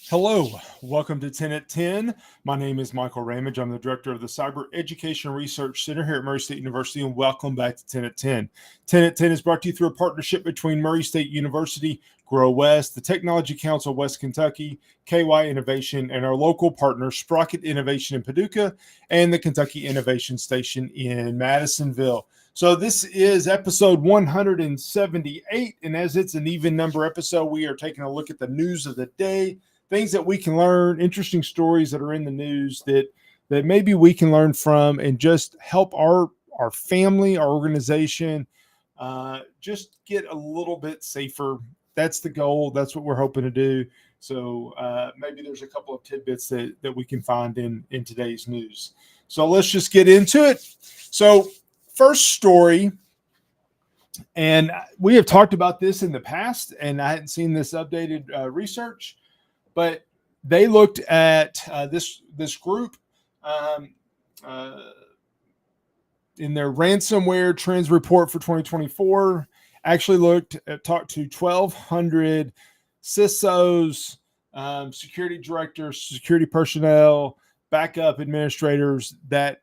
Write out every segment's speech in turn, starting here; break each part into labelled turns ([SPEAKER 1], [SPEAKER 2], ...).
[SPEAKER 1] Hello, welcome to 10 at 10. My name is Michael Ramage. I'm the director of the Cyber Education Research Center here at Murray State University, and welcome back to 10 at 10. 10 at 10 is brought to you through a partnership between Murray State University, Grow West, the Technology Council of West Kentucky, KY Innovation, and our local partner, Sprocket Innovation in Paducah, and the Kentucky Innovation Station in Madisonville. So this is episode 178, and as it's an even number episode, we are taking a look at the news of the day, things that we can learn, interesting stories that are in the news that maybe we can learn from and just help our family, our organization, just get a little bit safer. That's the goal. That's what we're hoping to do. So maybe there's a couple of tidbits that we can find in today's news. So let's just get into it. So first story, and we have talked about this in the past, and I hadn't seen this updated research, but they looked at this group in their ransomware trends report for 2024. Actually talked to 1,200 CISOs, security directors, security personnel, backup administrators that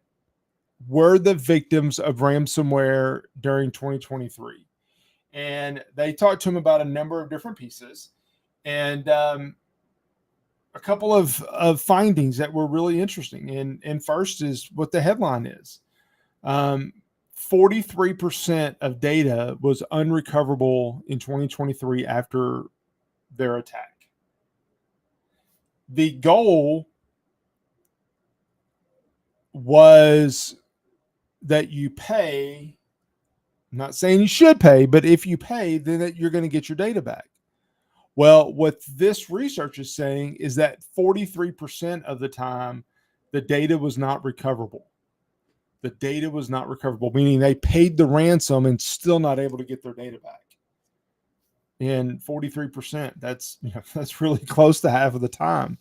[SPEAKER 1] were the victims of ransomware during 2023. And they talked to them about a number of different pieces. And a couple of findings that were really interesting. And first is what the headline is. 43% of data was unrecoverable in 2023 after their attack. The goal was that you pay, I'm not saying you should pay, but if you pay, then that you're going to get your data back. Well, what this research is saying is that 43% of the time, the data was not recoverable. The data was not recoverable, meaning they paid the ransom and still not able to get their data back. And 43%, that's really close to half of the time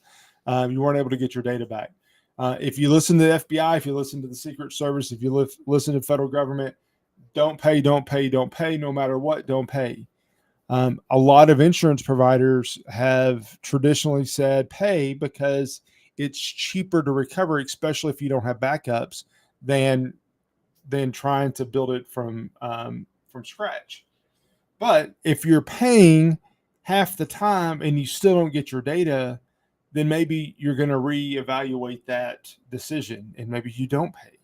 [SPEAKER 1] you weren't able to get your data back. If you listen to the FBI, if you listen to the Secret Service, if you listen to federal government, don't pay, no matter what, don't pay. A lot of insurance providers have traditionally said pay because it's cheaper to recover, especially if you don't have backups, than trying to build it from scratch. But if you're paying half the time and you still don't get your data, then maybe you're going to reevaluate that decision and maybe you don't pay.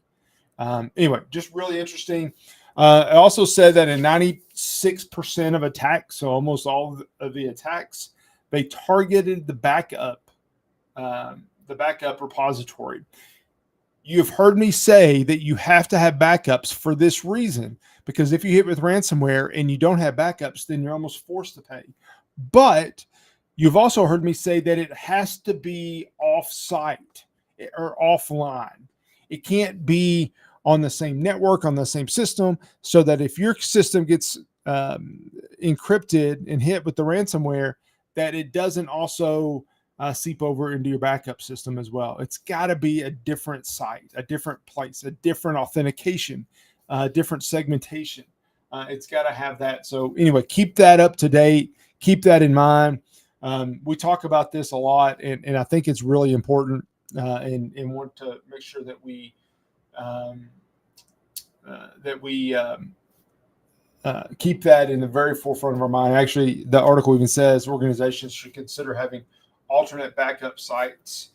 [SPEAKER 1] Anyway, just really interesting. I also said that in 96% of attacks, so almost all of the attacks, they targeted the backup repository. You've heard me say that you have to have backups for this reason, because if you hit with ransomware and you don't have backups, then you're almost forced to pay. But you've also heard me say that it has to be off-site or offline. It can't be on the same network, on the same system, so that if your system gets encrypted and hit with the ransomware, that it doesn't also seep over into your backup system as well. It's got to be a different site, a different place, a different authentication, different segmentation. It's got to have that. So anyway, keep that up to date. Keep that in mind. We talk about this a lot, and I think it's really important and want to make sure that we keep that in the very forefront of our mind. Actually, the article even says organizations should consider having alternate backup sites.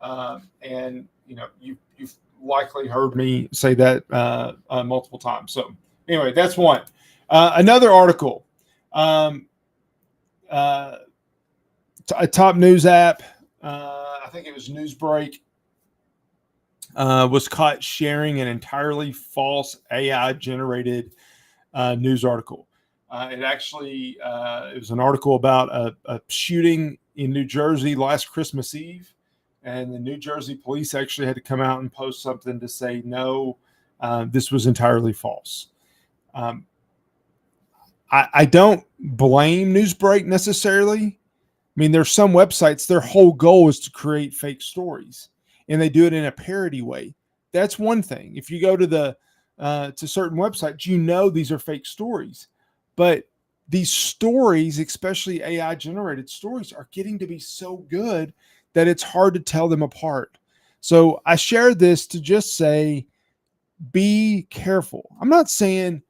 [SPEAKER 1] And you've likely heard me say that multiple times. So anyway, that's one. Another article, a top news app, I think it was Newsbreak, was caught sharing an entirely false AI-generated news article. It was an article about a shooting in New Jersey last Christmas Eve, and the New Jersey police actually had to come out and post something to say, no, this was entirely false. I don't blame Newsbreak necessarily. I mean, there's some websites, their whole goal is to create fake stories, and they do it in a parody way. That's one thing. If you go to certain websites, these are fake stories. But these stories, especially AI generated stories, are getting to be so good that it's hard to tell them apart. So I shared this to just say, be careful. I'm not saying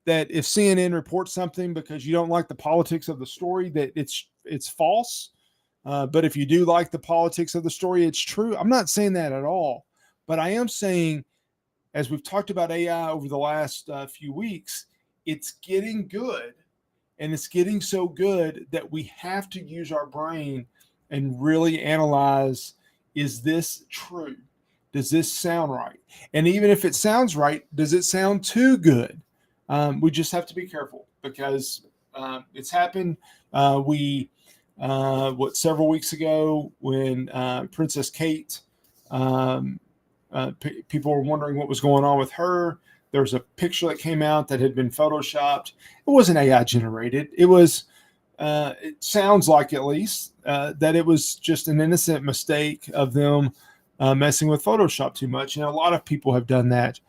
[SPEAKER 1] that if CNN reports something because you don't like the politics of the story, that it's false. But if you do like the politics of the story, it's true. I'm not saying that at all. But I am saying, as we've talked about AI over the last few weeks, it's getting good. And it's getting so good that we have to use our brain and really analyze, is this true? Does this sound right? And even if it sounds right, does it sound too good? We just have to be careful because it's happened. Several weeks ago when Princess Kate, people were wondering what was going on with her. There was a picture that came out that had been photoshopped. It wasn't AI generated. It was, it sounds like at least, that it was just an innocent mistake of them messing with Photoshop too much. And a lot of people have done that.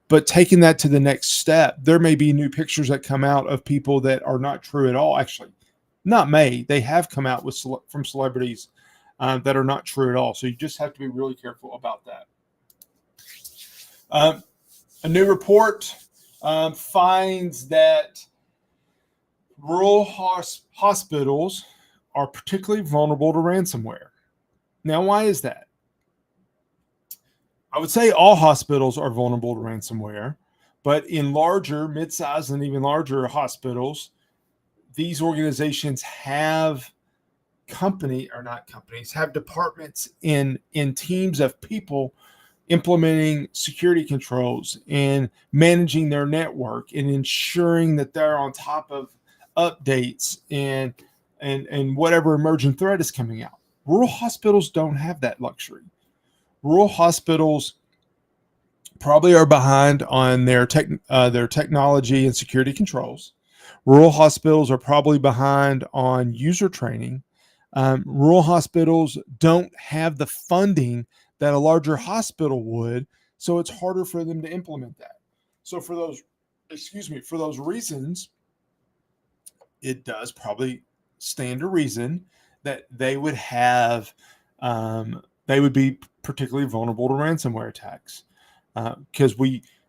[SPEAKER 1] But taking that to the next step, there may be new pictures that come out of people that are not true at all. Actually, they have come out with from celebrities that are not true at all. So you just have to be really careful about that. A new report finds that rural hospitals are particularly vulnerable to ransomware. Now, why is that? I would say all hospitals are vulnerable to ransomware, but in larger, mid-sized, and even larger hospitals, these organizations have have departments in teams of people implementing security controls and managing their network and ensuring that they're on top of updates and whatever emerging threat is coming out. Rural hospitals don't have that luxury. Rural hospitals probably are behind on their technology and security controls. Rural hospitals are probably behind on user training. Rural hospitals don't have the funding that a larger hospital would, so it's harder for them to implement that. So for those reasons, it does probably stand to reason that they would be particularly vulnerable to ransomware attacks because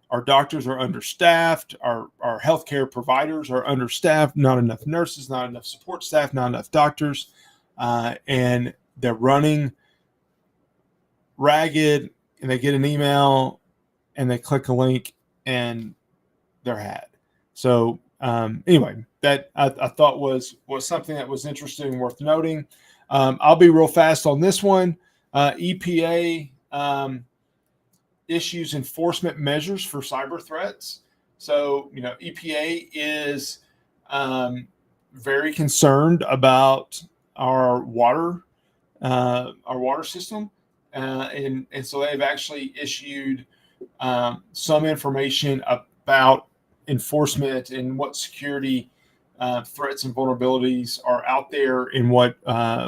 [SPEAKER 1] our doctors are understaffed, our healthcare providers are understaffed, not enough nurses, not enough support staff, not enough doctors, and they're running ragged, and they get an email and they click a link and they're had. So anyway, that I thought was something that was interesting, worth noting. I'll be real fast on this one. EPA issues enforcement measures for cyber threats. So, EPA is very concerned about our water system. And so they've actually issued some information about enforcement and what security threats and vulnerabilities are out there and what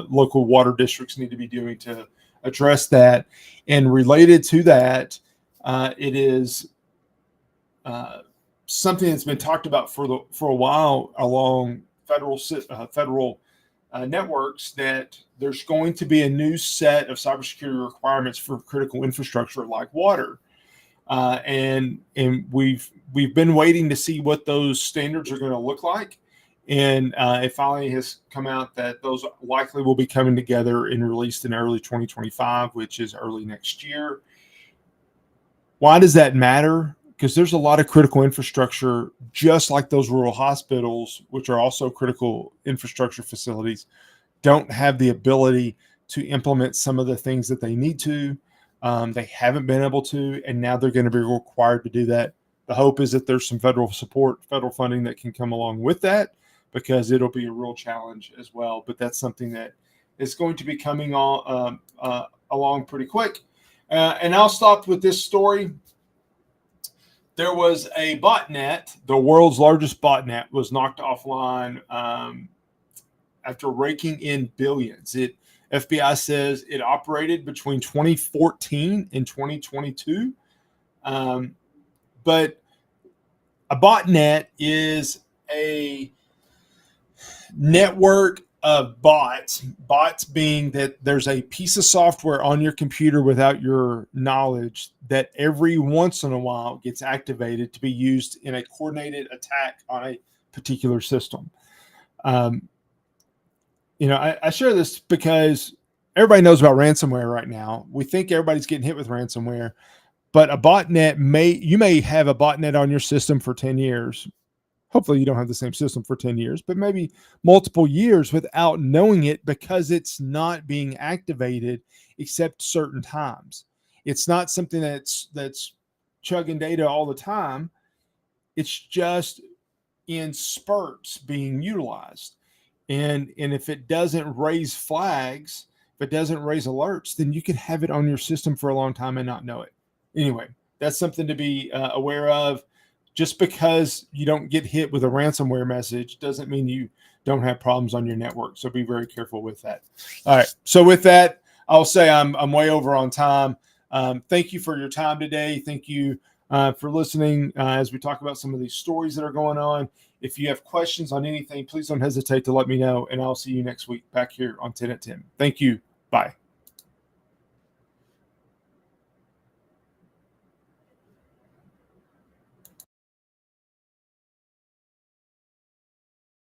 [SPEAKER 1] local water districts need to be doing to address that. And related to that, it is something that's been talked about for a while along federal networks, that there's going to be a new set of cybersecurity requirements for critical infrastructure like water. And we've been waiting to see what those standards are going to look like. And it finally has come out that those likely will be coming together and released in early 2025, which is early next year. Why does that matter? Because there's a lot of critical infrastructure, just like those rural hospitals, which are also critical infrastructure facilities, don't have the ability to implement some of the things that they need to. They haven't been able to, and now they're going to be required to do that. The hope is that there's some federal support, federal funding that can come along with that, because it'll be a real challenge as well. But that's something that is going to be coming along pretty quick. And I'll stop with this story. There was a botnet, the world's largest botnet, was knocked offline after raking in billions. FBI says it operated between 2014 and 2022. But a botnet is a network of bots being that there's a piece of software on your computer without your knowledge that every once in a while gets activated to be used in a coordinated attack on a particular system. I share this because everybody knows about ransomware right now. We think everybody's getting hit with ransomware, but you may have a botnet on your system for 10 years. Hopefully you don't have the same system for 10 years, but maybe multiple years without knowing it because it's not being activated except certain times. It's not something that's chugging data all the time. It's just in spurts being utilized. And if it doesn't raise flags, if it doesn't raise alerts, then you could have it on your system for a long time and not know it. Anyway, that's something to be aware of. Just because you don't get hit with a ransomware message doesn't mean you don't have problems on your network. So be very careful with that. All right. So with that, I'll say I'm way over on time. Thank you for your time today. Thank you for listening as we talk about some of these stories that are going on. If you have questions on anything, please don't hesitate to let me know, and I'll see you next week back here on 10 at 10. Thank you. Bye.